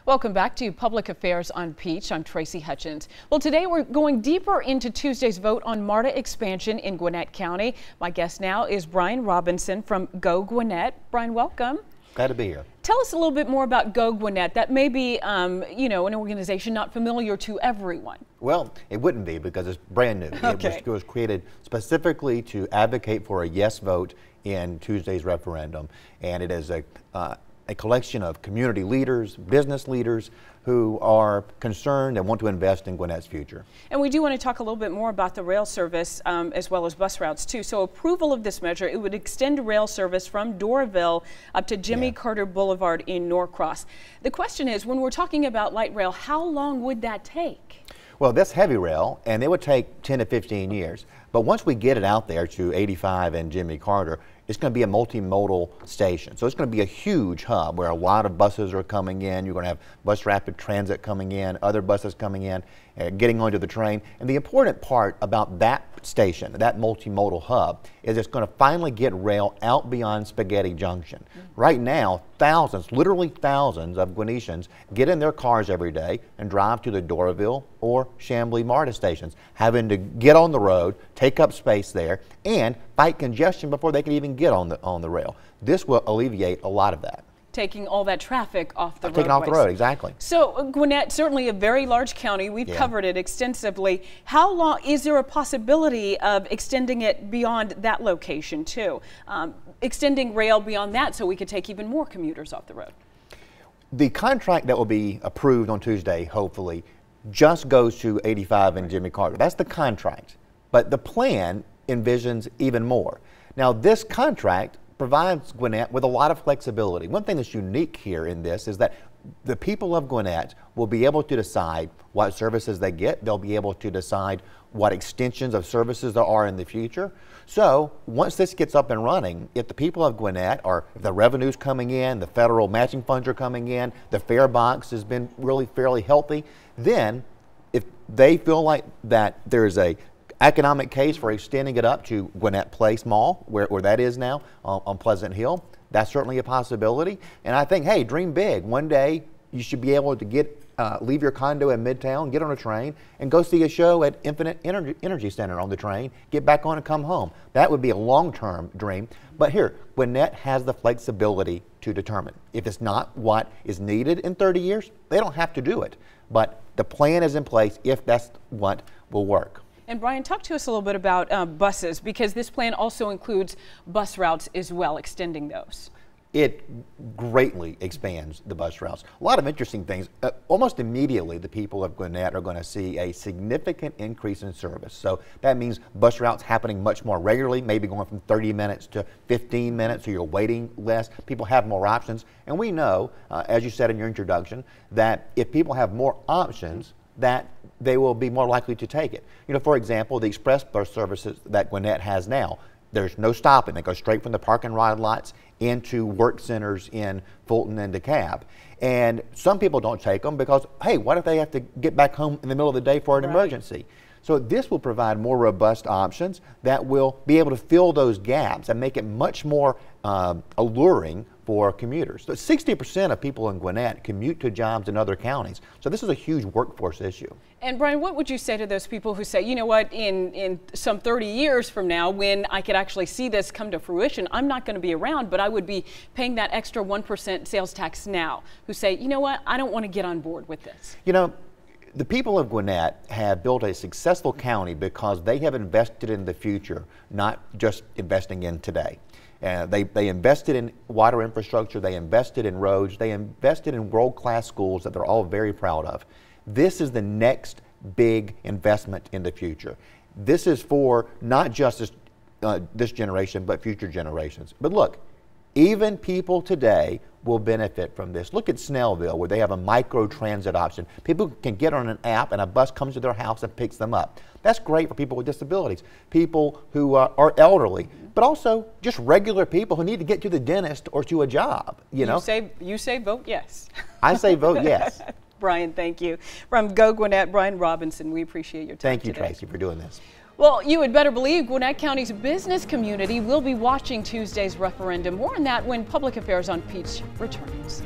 Welcome back to Public Affairs on Peach. I'm Tracy Hutchins. Well, today we're going deeper into Tuesday's vote on Marta expansion in Gwinnett County. My guest now is Brian Robinson from Go Gwinnett. Brian, welcome. Glad to be here. Tell us a little bit more about Go Gwinnett. That may be, an organization not familiar to everyone. Well, it wouldn't be because it's brand new. Okay. It was created specifically to advocate for a yes vote in Tuesday's referendum, and it is a collection of community leaders, business leaders who are concerned and want to invest in Gwinnett's future. And we do want to talk a little bit more about the rail service as well as bus routes too. So approval of this measure, it would extend rail service from Doraville up to Jimmy Carter Boulevard in Norcross. The question is, when we're talking about light rail, how long would that take? Well, that's heavy rail, and it would take 10 to 15 years. But once we get it out there to 85 and Jimmy Carter, it's going to be a multimodal station. So it's going to be a huge hub where a lot of buses are coming in. You're going to have bus rapid transit coming in, other buses coming in, getting onto the train. And the important part about that station, that multimodal hub, is it's going to finally get rail out beyond Spaghetti Junction. Right now, thousands, literally thousands of Gwinnettians get in their cars every day and drive to the Doraville or Chamblee Marta stations, having to get on the road, take up space there, and fight congestion before they can even get on the rail. This will alleviate a lot of that. Taking all that traffic off the road. Taking off the road, exactly. So Gwinnett, certainly a very large county. We've covered it extensively. How long is there a possibility of extending it beyond that location too? Extending rail beyond that so we could take even more commuters off the road? The contract that will be approved on Tuesday, hopefully, just goes to 85 and Jimmy Carter. That's the contract. But the plan envisions even more. Now, this contract provides Gwinnett with a lot of flexibility. One thing that's unique here in this is that the people of Gwinnett will be able to decide what services they get. They'll be able to decide what extensions of services there are in the future. So once this gets up and running, if the people of Gwinnett, or if the revenue's coming in, the federal matching funds are coming in, the fare box has been really fairly healthy, then if they feel like that there's a economic case for extending it up to Gwinnett Place Mall, where that is now on Pleasant Hill, that's certainly a possibility. And I think, hey, dream big. One day you should be able to leave your condo in Midtown, get on a train, and go see a show at Infinite Energy Center on the train, get back on and come home. That would be a long-term dream. But here, Gwinnett has the flexibility to determine. If it's not what is needed in 30 years, they don't have to do it. But the plan is in place if that's what will work. And Brian, talk to us a little bit about buses, because this plan also includes bus routes as well, extending those. It greatly expands the bus routes. A lot of interesting things. Almost immediately, the people of Gwinnett are going to see a significant increase in service. So that means bus routes happening much more regularly, maybe going from 30 minutes to 15 minutes, so you're waiting less. People have more options. And we know, as you said in your introduction, that if people have more options, that they will be more likely to take it. You know, for example, the express bus services that Gwinnett has now, there's no stopping. They go straight from the park and ride lots into work centers in Fulton and DeKalb. And some people don't take them because, hey, what if they have to get back home in the middle of the day for an emergency? So this will provide more robust options that will be able to fill those gaps and make it much more alluring for commuters. So 60% of people in Gwinnett commute to jobs in other counties. So this is a huge workforce issue. And Brian, what would you say to those people who say, you know what, in some 30 years from now, when I could actually see this come to fruition, I'm not going to be around, but I would be paying that extra 1% sales tax now, who say, you know what, I don't want to get on board with this. You know, the people of Gwinnett have built a successful county because they have invested in the future, not just investing in today. They invested in water infrastructure, they invested in roads, they invested in world-class schools that they're all very proud of. This is the next big investment in the future. This is for not just this generation, but future generations. But look, even people today will benefit from this. Look at Snellville, where they have a micro-transit option. People can get on an app and a bus comes to their house and picks them up. That's great for people with disabilities, people who are elderly, but also just regular people who need to get to the dentist or to a job. You know? You say vote yes. I say vote yes. Brian, thank you. From Go Gwinnett, Brian Robinson, we appreciate your time Thank you, today. Tracy, for doing this. Well, you had better believe Gwinnett County's business community will be watching Tuesday's referendum. More on that when Public Affairs on Peach returns.